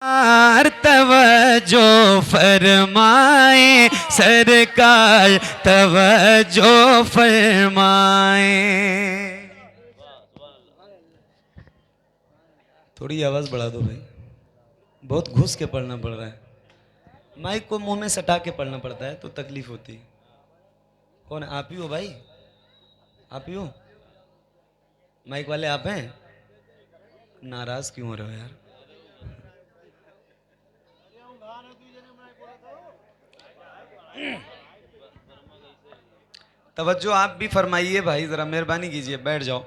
तवज्जो फरमाए सरकार, तवज्जो फरमाए। थोड़ी आवाज बढ़ा दो भाई, बहुत घुस के पढ़ना पड़ रहा है। माइक को मुंह में सटा के पढ़ना पड़ता है तो तकलीफ होती है। कौन है? आप ही हो भाई, आप ही हो? माइक वाले आप हैं? नाराज क्यों हो रहे हो यार? तवज्जो आप भी फरमाइए भाई, जरा मेहरबानी कीजिए, बैठ जाओ।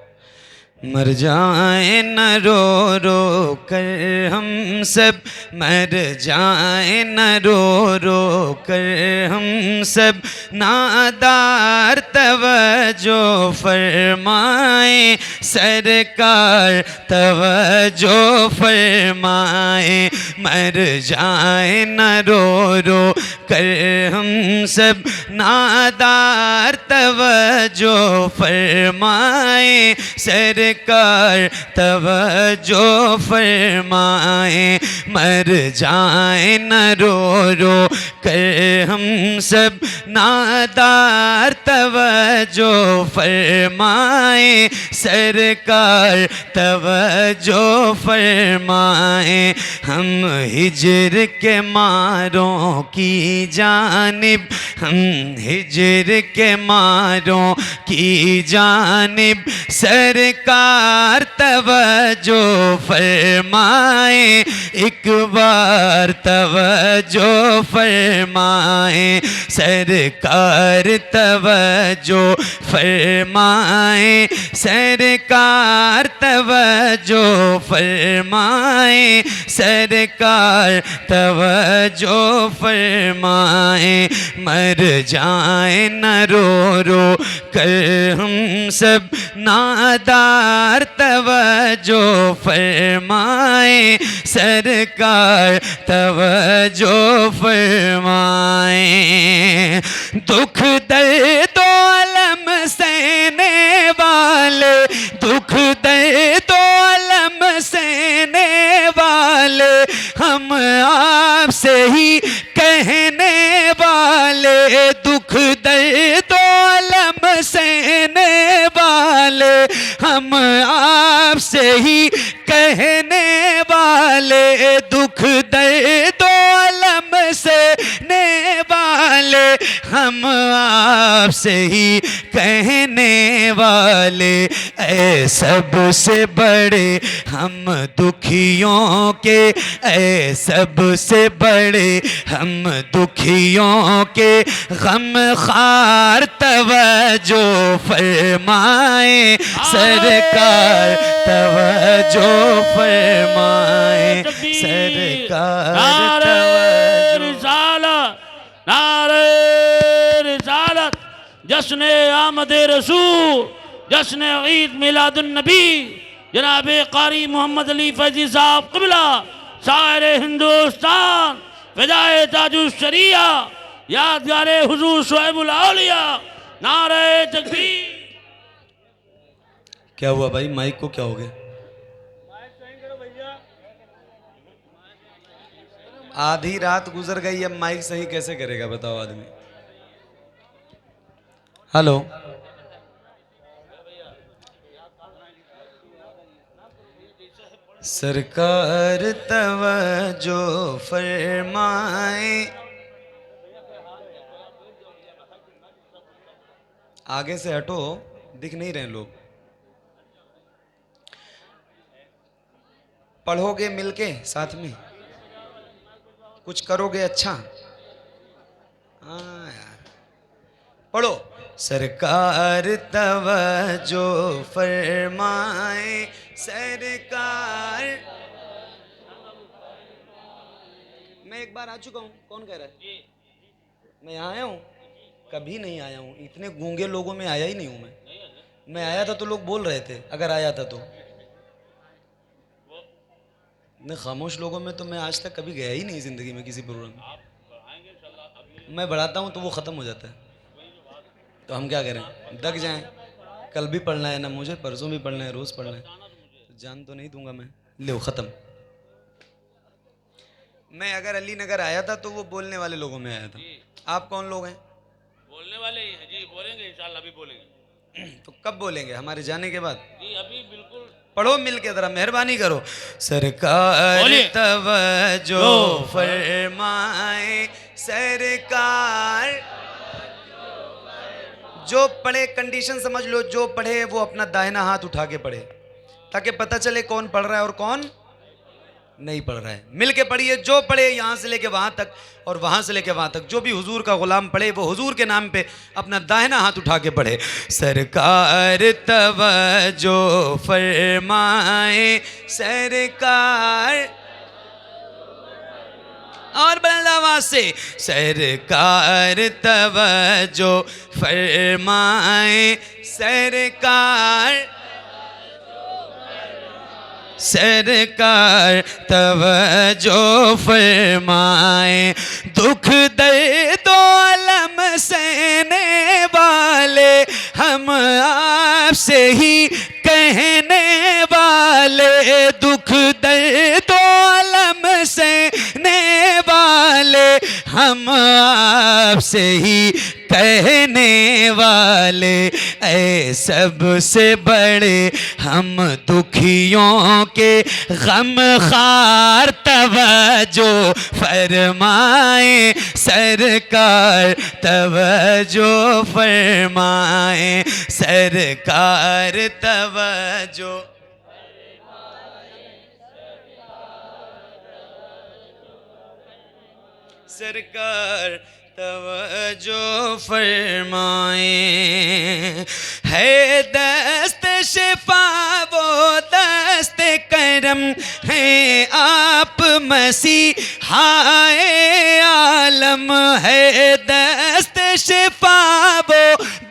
मर जाए न रो रो कर हम सब, मर जाए न रो रो कर हम सब, नादार तवज्जो फरमाए सरकार, तवज्जो फरमाए। मर जाए न रो रो कर हम सब, नादार तवज्जो फरमाए सरकार, तवज्जो फरमाए। मर जाए न रो रो कर हम सब, नादार तवज्जो फरमाए सरकार, तवज्जो फरमाए। हम हिज्र के मारों की जानिब, हम हिज्र के मारों की जानिब सरकार, तवज्जो फरमाए। एक बार तवज्जो फरमाए सरकार, तवज्जो फरमाए सरकार, तवज्जो फरमाए सरकार, तवज्जो फरमाए। मर जाए न रो रो कर हम सब, नादार तवज्जो फरमाए सरकार, तवज्जो फरमाए। दुख दर्द अलम सहने वाले, दुख दर्द अलम सहने वाले, हम आपसे ही कहने वाले। दुख दर्द अलम सहने वाले, हम आपसे ही कहने वाले। दुख दर्द अलम सहने वाले, हम आपसे ही कहने वाले। ऐ सबसे बड़े हम दुखियों के, ऐ सबसे बड़े हम दुखियों के, गम खार तवज्जो फरमाए सरकार, तवज्जो फरमाए सरकार, तवज्जो। नारे रिसालत, जश्न आमद रसूल, जश्न ईद मिलादुन नबी, जनाब कारी मोहम्मद अली फैजी साहब क़िबला, शायर हिंदुस्तान, फ़िदाए ताजुल शरिया, यादगारे हुजूर शुएबुल औलिया। नारे तकबीर। क्या हुआ भाई, माइक को क्या हो गया? आधी रात गुजर गई, अब माइक सही कैसे करेगा बताओ आदमी? हेलो, सरकार तवज्जो फरमाए। आगे से हटो, दिख नहीं रहे लोग। पढ़ोगे मिलके साथ में, कुछ करोगे अच्छा। हाँ यार, पढ़ो। सरकार तवज्जो फरमाए सरकार। मैं एक बार आ चुका हूँ, कौन कह रहा है? मैं यहाँ आया हूँ? कभी नहीं आया हूँ, इतने गूंगे लोगों में आया ही नहीं हूँ मैं आया था तो लोग बोल रहे थे, अगर आया था तो। इतने खामोश लोगों में तो मैं आज तक कभी गया ही नहीं जिंदगी में किसी प्रोग्राम में। मैं बढ़ाता हूँ तो वो ख़त्म हो जाता है, तो हम क्या करें, दग जाएं। कल भी पढ़ना है ना मुझे, परसों भी पढ़ना है, रोज़ पढ़ना है, तो जान तो नहीं दूंगा मैं। लो ख़त्म। मैं अगर अली नगर आया था तो वो बोलने वाले लोगों में आया था। आप कौन लोग हैं? बोलने वाले ही हैं जी, बोलेंगे इंशाल्लाह, अभी बोलेंगे तो कब बोलेंगे? हमारे जाने के बाद? जी, अभी बिल्कुल। पढ़ो मिल के जरा, मेहरबानी करो। सरकार बोलिए। तवज्जो फरमाए, सरकार। जो पढ़े, कंडीशन समझ लो, जो पढ़े वो अपना दाहिना हाथ उठा के पढ़े, ताकि पता चले कौन पढ़ रहा है और कौन नहीं पढ़ रहा है। मिल के पढ़िए। जो पढ़े यहाँ से लेके वहाँ तक और वहाँ से लेके वहाँ तक, जो भी हुजूर का गुलाम पढ़े वो हुजूर के नाम पे अपना दाहिना हाथ उठा के पढ़े। सरकार तवज्जो फरमाए, सरकार। और बुलंद आवाज से, सरकार तवज्जो फरमाए, सरकार। सरकार तवज्जो फरमाए, दुख दर्द अलम सहने वाले हम आपसे ही कहने वाले, दुख दर्द अलम सहने वाले हम आपसे ही कहने वाले। ऐ सबसे बड़े हम दुखियों के गम खार, तवज्जो फरमाए, सरकार तवज्जो फरमाए, सरकार तवज्जो। सरकार तवज्जो फरमाए। है दस्त शिफा वो दस्त करम है आप मसीहाए आलम, है दस्त शिफा वो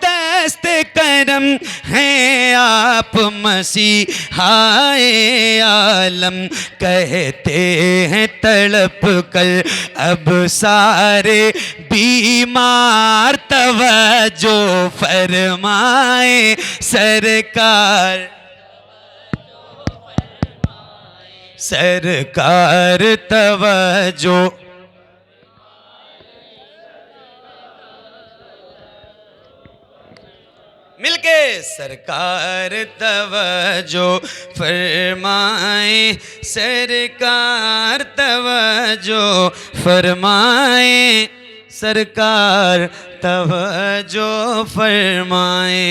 दस्त करम है आप मसीहाए आलम। कहते हैं तड़प कर अब सारे बीमार, तवज्जो फरमाए, सरकार। सरकार तवज्जो। मिलके, सरकार तवज्जो फरमाए, सरकार तवज्जो फरमाए, सरकार तवज्जो फरमाए।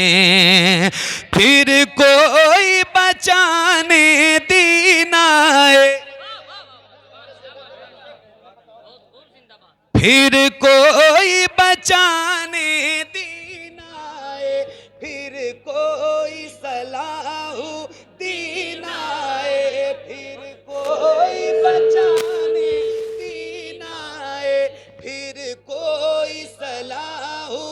फिर कोई बचाने दीन आए, फिर कोई बचाने दीन आए, फिर कोई सलाहु दीन आए, फिर कोई बचाने दीन आए, फिर कोई सलाहु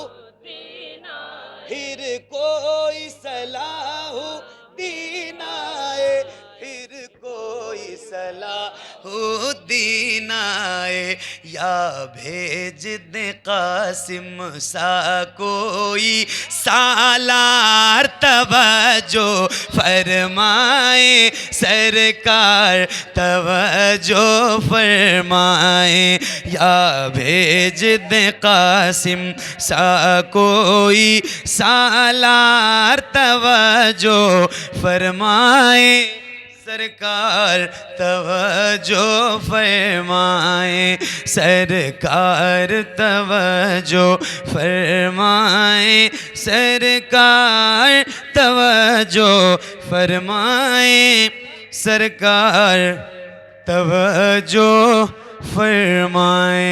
दीन आए, फिर कोई सलाहु दीन आए, फिर कोई सलाहुद्दीन आए। या भेज दे कासिम सा कोई सालार, तवज्जो फरमाए, सरकार तवज्जो फरमाए। या भेज दे कासिम सा कोई सालार, तवज्जो फरमाए, सरकार तवज्जो फरमाए, सरकार तवज्जो फरमाए, सरकार तवज्जो फरमाए, सरकार तवज्जो फरमाए।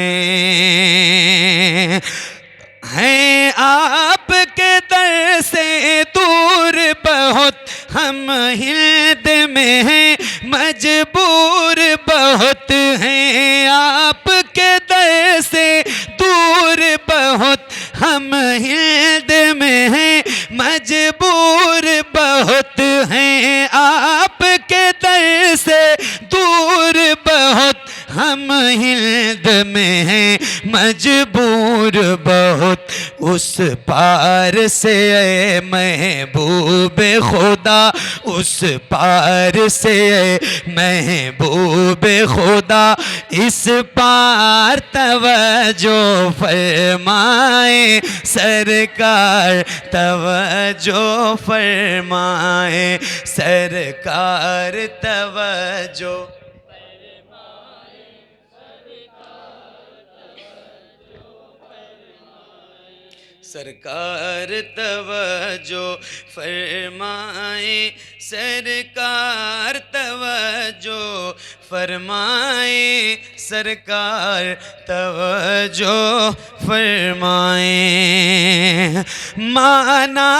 हैं आपके दर से दूर बहुत हम हिंद में हैं मजबूर बहुत हैं, आपके दर से दूर बहुत हम हिंद में हैं मजबूर बहुत हैं, आपके दर से दूर बहुत हम हिंद में हैं मजबूर बहुत। उस पार से ऐ महबूब खुदा, उस पार से ऐ महबूब खुदा, इस पार तवज्जो फरमाए सरकार, तवज्जो फरमाए सरकार, तवज्जो सरकार, तवज्जो फरमाए सरकार, तवज्जो फरमाए सरकार, तवज्जो फरमाए। माना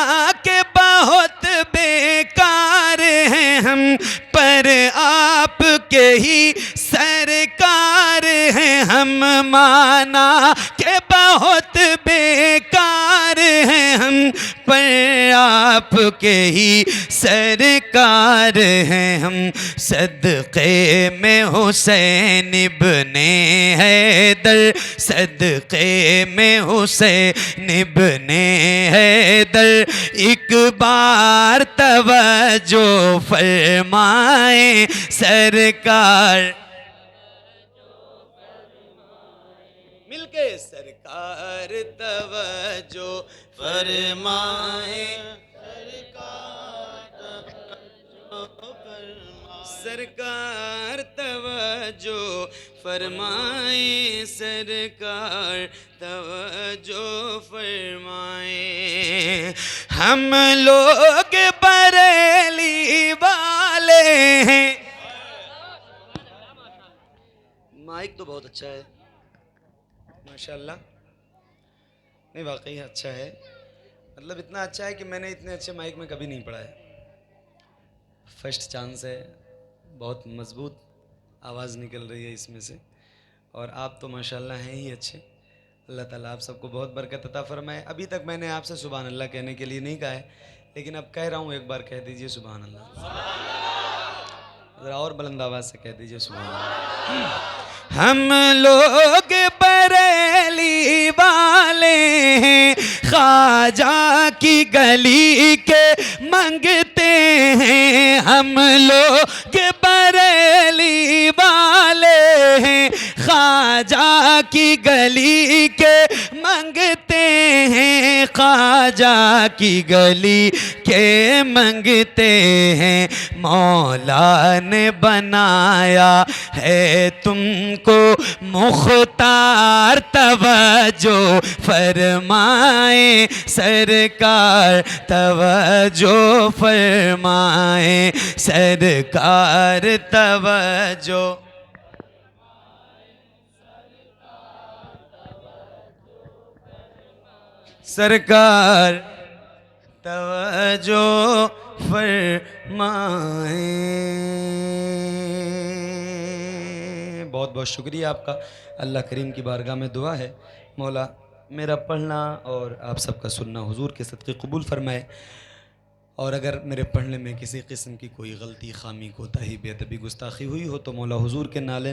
के बहुत बेकार हैं हम, पर आपके ही सरकार हैं हम। माना के बहुत बेकार हैं हम, पर आपके ही सरकार हैं हम। सदक़े में हुसैन इब्ने हैदर, सदक़े में हुसैन इब्ने हैदर, एक बार तवज्जो फरमाए सरकार, मिलके सरकार, तवज्जो फरमाए सरकार, तवज्जो फरमाए सरकार, तवज्जो फरमाए। हम लोग बरेली वाले हैं। माइक तो बहुत अच्छा है माशाल्लाह, नहीं वाकई अच्छा है, मतलब इतना अच्छा है कि मैंने इतने अच्छे माइक में कभी नहीं पढ़ा है। फर्स्ट चांस है, बहुत मजबूत आवाज़ निकल रही है इसमें से, और आप तो माशाल्लाह हैं ही अच्छे। अल्लाह ताला आप सबको बहुत बरकत अता फरमाए। अभी तक मैंने आपसे सुभान अल्लाह कहने के लिए नहीं कहा है, लेकिन अब कह रहा हूँ, एक बार कह दीजिए सुभान अल्लाह, ज़रा और बुलंद आवाज़ से कह दीजिए सुभान अल्लाह। हम लोग बरेली वाले हैं, ख्वाजा की गली के मंगते हैं। हम लोग बरेली वाले हैं, ख्वाजा की गली के मंगते हैं, ख्वाजा की गली के मंगते हैं। मौला ने बनाया है तुमको मुख्तार, तवज्जो फरमाए सरकार, तवज्जो फरमाए सरकार, तवज्जो सरकार, तवज्जो फरमाए। बहुत बहुत शुक्रिया आपका। अल्लाह करीम की बारगाह में दुआ है मौला मेरा पढ़ना और आप सबका सुनना हुजूर के सदक़े कबूल फरमाए, और अगर मेरे पढ़ने में किसी किस्म की कोई गलती, खामी, कोताही, बेअदबी, गुस्ताखी हुई हो तो मौला हुजूर के नाले